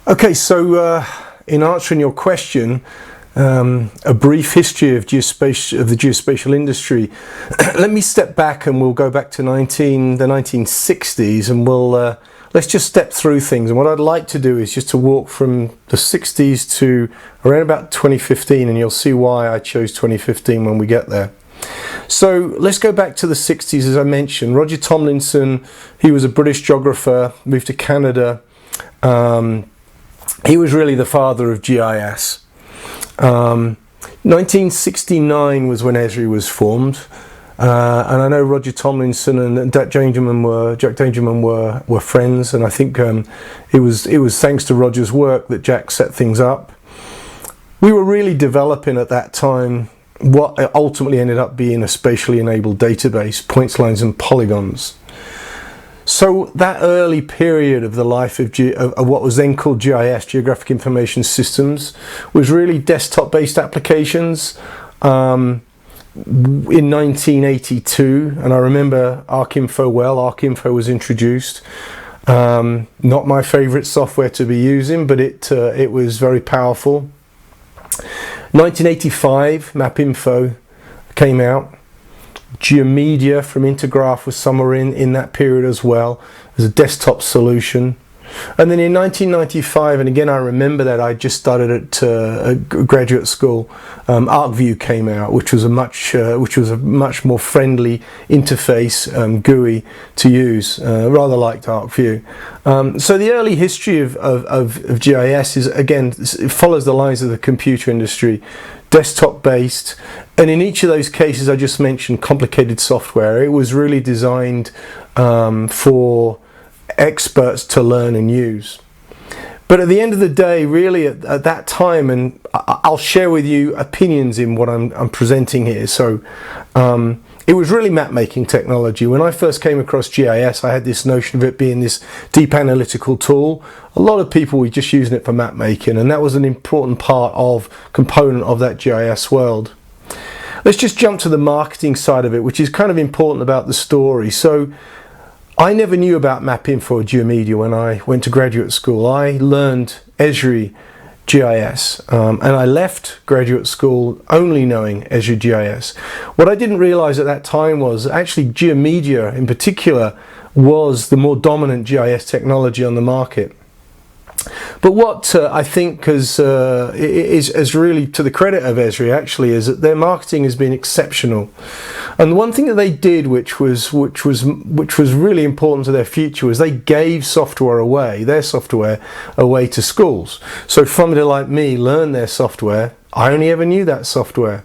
Okay, so in answering your question, a brief history of the geospatial industry. Let me step back and we'll go back to the 1960s, and let's just step through things. And what I'd like to do is just to walk from the 60s to around about 2015, and you'll see why I chose 2015 when we get there. So let's go back to the 60s. As I mentioned, Roger Tomlinson, he was a British geographer, moved to Canada. He was really the father of GIS. 1969 was when Esri was formed, and I know Roger Tomlinson and Jack Dangerman were friends, and I think it was thanks to Roger's work that Jack set things up. We were really developing at that time what ultimately ended up being a spatially enabled database, points, lines and polygons. So that early period of the life of what was then called GIS, Geographic Information Systems, was really desktop-based applications. In 1982, and I remember ArcInfo well. ArcInfo was introduced. Not my favourite software to be using, but it was very powerful. 1985, MapInfo came out. Geomedia from Intergraph was somewhere in that period as well as a desktop solution. And then in 1995, and again I remember that I just started at graduate school, Arcview came out, which was a much more friendly interface, GUI to use. Rather liked Arcview. So the early history of GIS is, again, it follows the lines of the computer industry, desktop based, and in each of those cases I just mentioned complicated software. It was really designed for experts to learn and use. But at the end of the day, really at that time, and I'll share with you opinions in what I'm presenting here. So it was really map making technology. When I first came across GIS, I had this notion of it being this deep analytical tool. A lot of people were just using it for map making, and that was an important component of that GIS world. Let's just jump to the marketing side of it, which is kind of important about the story. So I never knew about MapInfo or Geomedia when I went to graduate school. I learned Esri GIS, and I left graduate school only knowing Esri GIS. What I didn't realize at that time was actually Geomedia in particular was the more dominant GIS technology on the market. But what I think is really to the credit of Esri actually is that their marketing has been exceptional. And the one thing that they did, which was really important to their future, was they gave their software away to schools. So somebody like me learned their software. I only ever knew that software.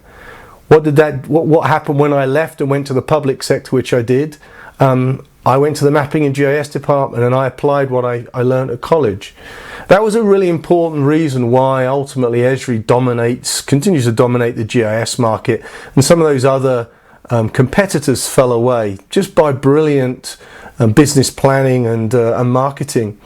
What happened when I left and went to the public sector, which I did? I went to the mapping and GIS department and I applied what I learned at college. That was a really important reason why ultimately Esri continues to dominate the GIS market, and some of those other competitors fell away just by brilliant business planning and marketing.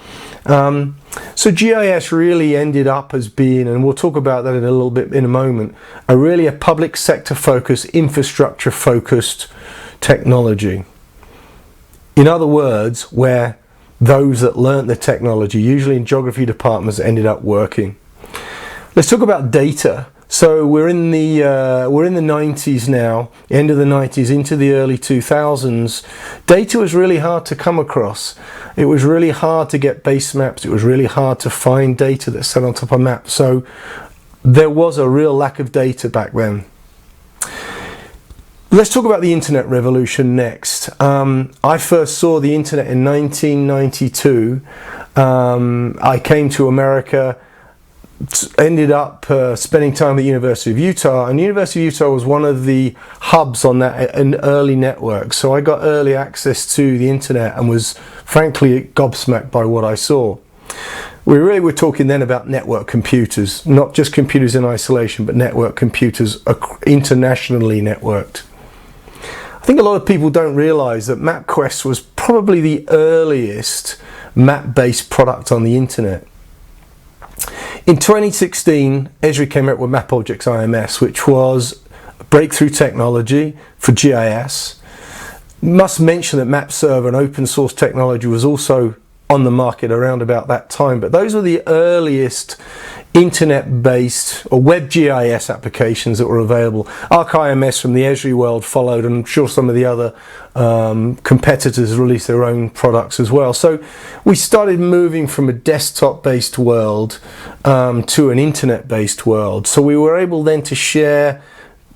So GIS really ended up as being, and we'll talk about that in a little bit in a moment, a public sector focused, infrastructure focused technology. In other words, where those that learnt the technology, usually in geography departments, ended up working. Let's talk about data. So we're in the 90s now, end of the 90s into the early 2000s. Data was really hard to come across. It was really hard to get base maps. It was really hard to find data that sat on top of maps. So there was a real lack of data back then. Let's talk about the internet revolution next. I first saw the internet in 1992. I came to America, ended up spending time at the University of Utah, and the University of Utah was one of the hubs on an early network. So I got early access to the internet and was frankly gobsmacked by what I saw. We really were talking then about network computers, not just computers in isolation, but network computers internationally networked. I think a lot of people don't realize that MapQuest was probably the earliest map-based product on the internet. In 2016, Esri came out with Mapobjects IMS, which was a breakthrough technology for GIS. Must mention that MapServer, an open source technology, was also on the market around about that time, but those were the earliest internet-based or web GIS applications that were available. ArcIMS from the Esri world followed, and I'm sure some of the other competitors released their own products as well. So we started moving from a desktop-based world to an internet-based world. So we were able then to share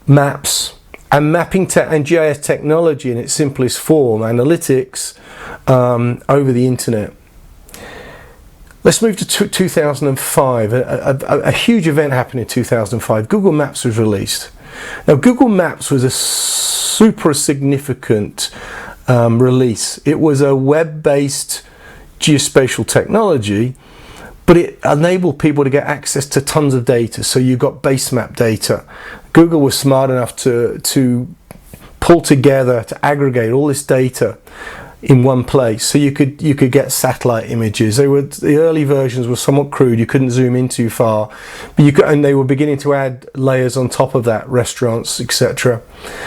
maps and mapping and GIS technology in its simplest form, analytics, over the internet. Let's move to 2005. A huge event happened in 2005. Google Maps was released. Now, Google Maps was a super significant release. It was a web-based geospatial technology, but it enabled people to get access to tons of data. So you got base map data. Google was smart enough to pull together, to aggregate all this data in one place, so you could get satellite images. The early versions were somewhat crude. You couldn't zoom in too far, but and they were beginning to add layers on top of that, restaurants, etc.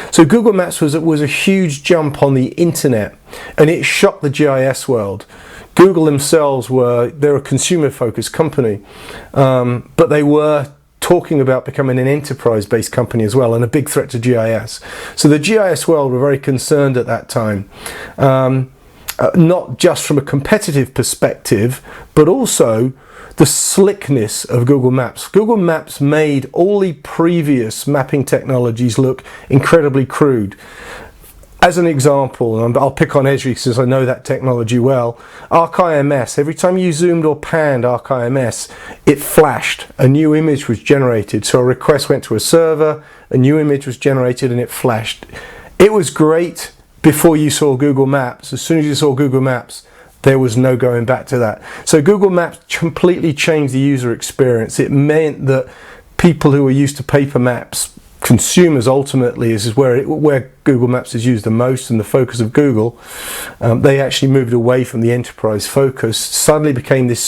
So Google Maps was a huge jump on the internet, and it shocked the GIS world. Google themselves they're a consumer-focused company, but they were talking about becoming an enterprise-based company as well, and a big threat to GIS. So the GIS world were very concerned at that time, not just from a competitive perspective, but also the slickness of Google Maps. Google Maps made all the previous mapping technologies look incredibly crude. As an example, and I'll pick on Esri since I know that technology well, ArcIMS, every time you zoomed or panned ArcIMS, it flashed. A new image was generated. So a request went to a server, a new image was generated, and it flashed. It was great before you saw Google Maps. As soon as you saw Google Maps, there was no going back to that. So Google Maps completely changed the user experience. It meant that people who were used to paper maps, consumers ultimately, is where Google Maps is used the most and the focus of Google, they actually moved away from the enterprise focus, suddenly became this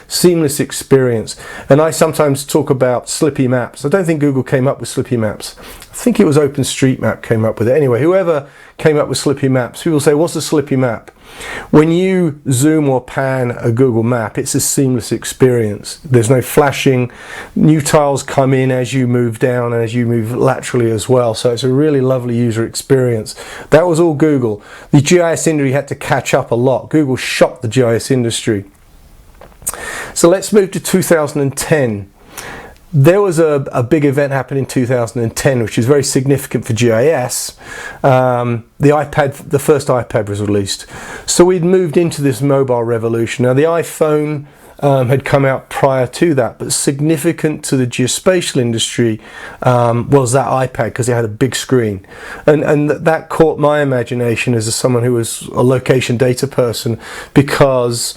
seamless experience. And I sometimes talk about slippy maps. I don't think Google came up with slippy maps. I think it was OpenStreetMap came up with it. Anyway, whoever came up with slippy maps, people say, what's a slippy map? When you zoom or pan a Google map, it's a seamless experience. There's no flashing. New tiles come in as you move down and as you move laterally as well. So it's a really lovely user experience. That was all Google. The GIS industry had to catch up a lot. Google shocked the GIS industry. So let's move to 2010. There was a big event happened in 2010, which is very significant for GIS. The first iPad was released. So we'd moved into this mobile revolution. Now the iPhone had come out prior to that, but significant to the geospatial industry was that iPad, because it had a big screen. And that caught my imagination as someone who was a location data person, because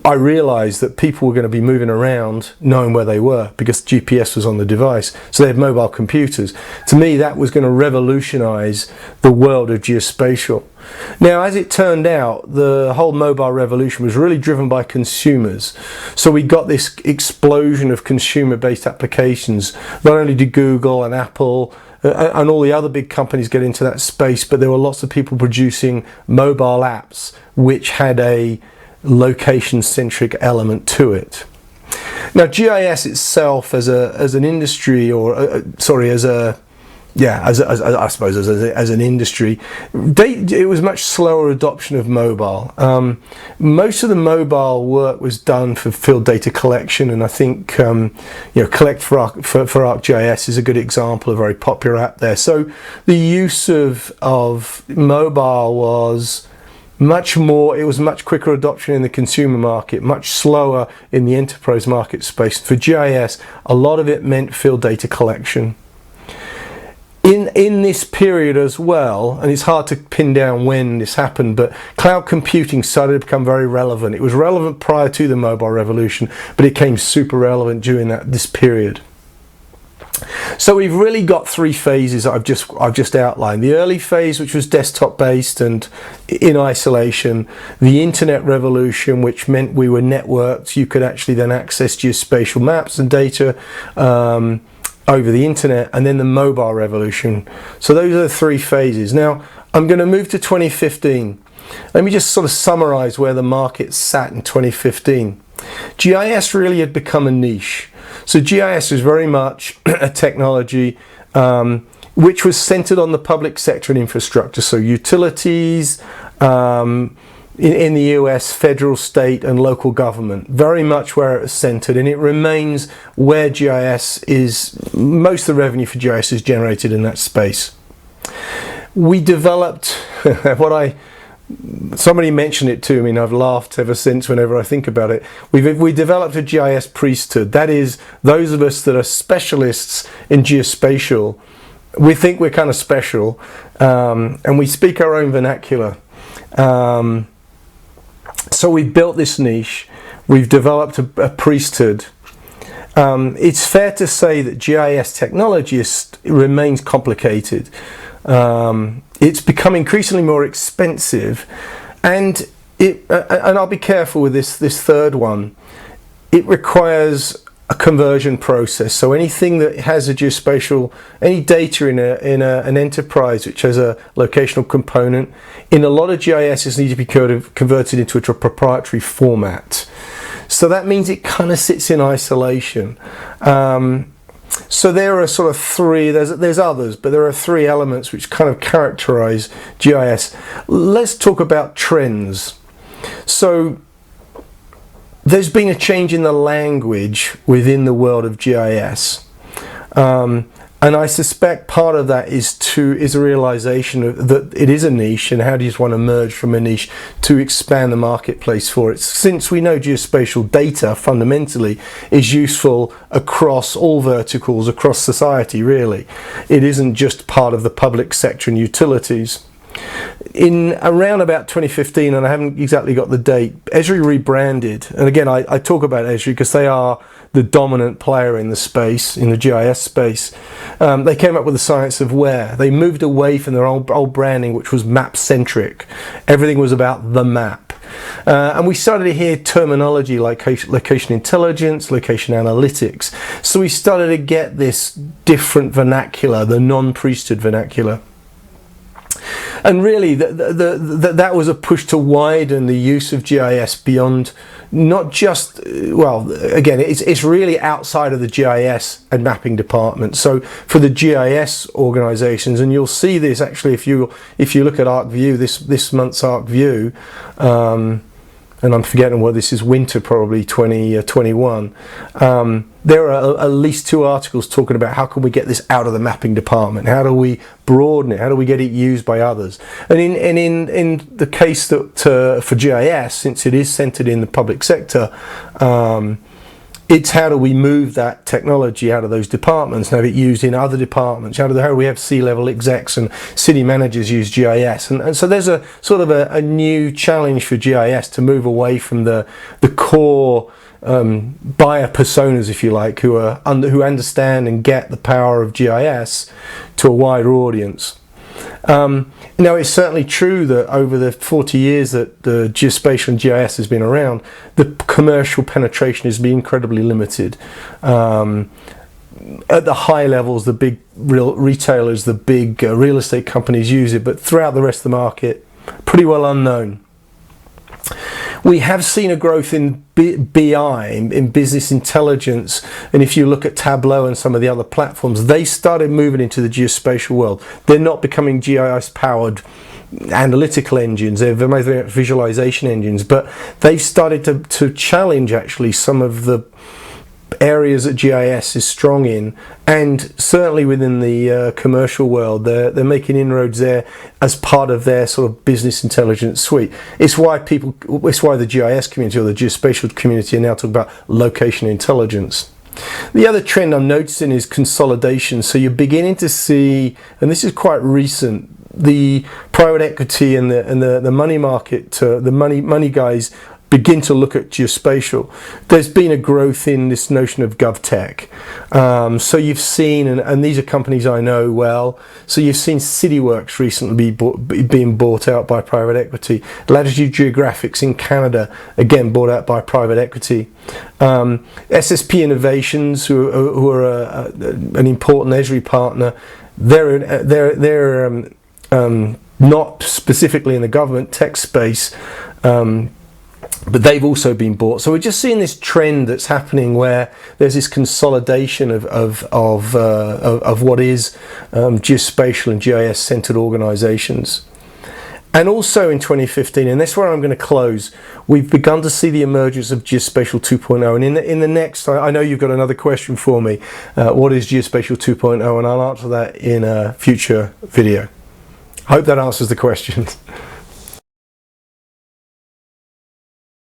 I realized that people were going to be moving around knowing where they were, because GPS was on the device. So they had mobile computers. To me, that was going to revolutionize the world of geospatial. Now, as it turned out, the whole mobile revolution was really driven by consumers. So we got this explosion of consumer-based applications. Not only did Google and Apple and all the other big companies get into that space, but there were lots of people producing mobile apps which had a location-centric element to it. Now, GIS itself, as an industry, as an industry, it was much slower adoption of mobile. Most of the mobile work was done for field data collection, and I think Collect for ArcGIS is a good example, a very popular app there. So the use of mobile was much quicker adoption in the consumer market, much slower in the enterprise market space. For GIS, a lot of it meant field data collection. In this period as well, and it's hard to pin down when this happened, but cloud computing started to become very relevant. It was relevant prior to the mobile revolution, but it became super relevant during this period. So we've really got three phases that I've just outlined. The early phase, which was desktop based and in isolation. The internet revolution, which meant we were networked. You could actually then access geospatial maps and data over the internet. And then the mobile revolution. So those are the three phases. Now I'm going to move to 2015. Let me just sort of summarize where the market sat in 2015. GIS really had become a niche. So GIS is very much a technology which was centered on the public sector and infrastructure. So utilities, in the US, federal, state and local government, very much where it was centered, and it remains where GIS is, most of the revenue for GIS is generated in that space. We developed somebody mentioned it to me and I've laughed ever since whenever I think about it. We developed a GIS priesthood. That is, those of us that are specialists in geospatial, we think we're kind of special, and we speak our own vernacular. So we've built this niche, we've developed a priesthood. It's fair to say that GIS technology remains complicated. It's become increasingly more expensive, and I'll be careful with this third one. It requires a conversion process. So anything that has a geospatial, any data in an enterprise which has a locational component, in a lot of GISs need to be converted into a proprietary format. So that means it kind of sits in isolation. So there are sort of three, there's others, but there are three elements which kind of characterize GIS. Let's talk about trends. So there's been a change in the language within the world of GIS, and I suspect part of that is a realization that it is a niche, and how do you want to merge from a niche to expand the marketplace for it. Since we know geospatial data fundamentally is useful across all verticals, across society really. It isn't just part of the public sector and utilities. In around about 2015, and I haven't exactly got the date, Esri rebranded, and again I talk about Esri because they are the dominant player in the space, in the GIS space. They came up with the science of where. They moved away from their old branding, which was map centric. Everything was about the map. And we started to hear terminology like location intelligence, location analytics. So we started to get this different vernacular, the non-priesthood vernacular. And really that was a push to widen the use of GIS beyond not just, well, again, it's really outside of the GIS and mapping department. So for the GIS organizations, and you'll see this actually if you look at Arcview, this month's Arcview, and I'm forgetting what this is, winter probably 2021. There are at least 2 articles talking about how can we get this out of the mapping department, how do we broaden it, how do we get it used by others. And in the case that for GIS, since it is centered in the public sector, it's how do we move that technology out of those departments and have it used in other departments. How do we have C-level execs and city managers use GIS? And so there's a sort of a new challenge for GIS to move away from the core buyer personas, if you like, who understand and get the power of GIS to a wider audience. Now, it's certainly true that over the 40 years that the geospatial and GIS has been around, the commercial penetration has been incredibly limited. At the high levels, the big retailers, the big real estate companies use it, but throughout the rest of the market, pretty well unknown. We have seen a growth in BI, in business intelligence, and if you look at Tableau and some of the other platforms, they started moving into the geospatial world. They're not becoming GIS-powered analytical engines, they're visualization engines, but they've started to challenge actually some of the areas that GIS is strong in, and certainly within the commercial world they're making inroads there as part of their sort of business intelligence suite. It's why the GIS community or the geospatial community are now talking about location intelligence. The other trend I'm noticing is consolidation. So you're beginning to see, and this is quite recent, the private equity and the money market, the money guys begin to look at geospatial. There's been a growth in this notion of GovTech. So you've seen, and these are companies I know well, so you've seen CityWorks recently being bought out by private equity. Latitude Geographics in Canada, again bought out by private equity. SSP Innovations, who are an important Esri partner, they're not specifically in the government tech space, but they've also been bought. So we're just seeing this trend that's happening where there's this consolidation of what is geospatial and GIS centered organizations. And also in 2015, and that's where I'm going to close, we've begun to see the emergence of Geospatial 2.0. And in the next, I know you've got another question for me. What is Geospatial 2.0? And I'll answer that in a future video. Hope that answers the questions.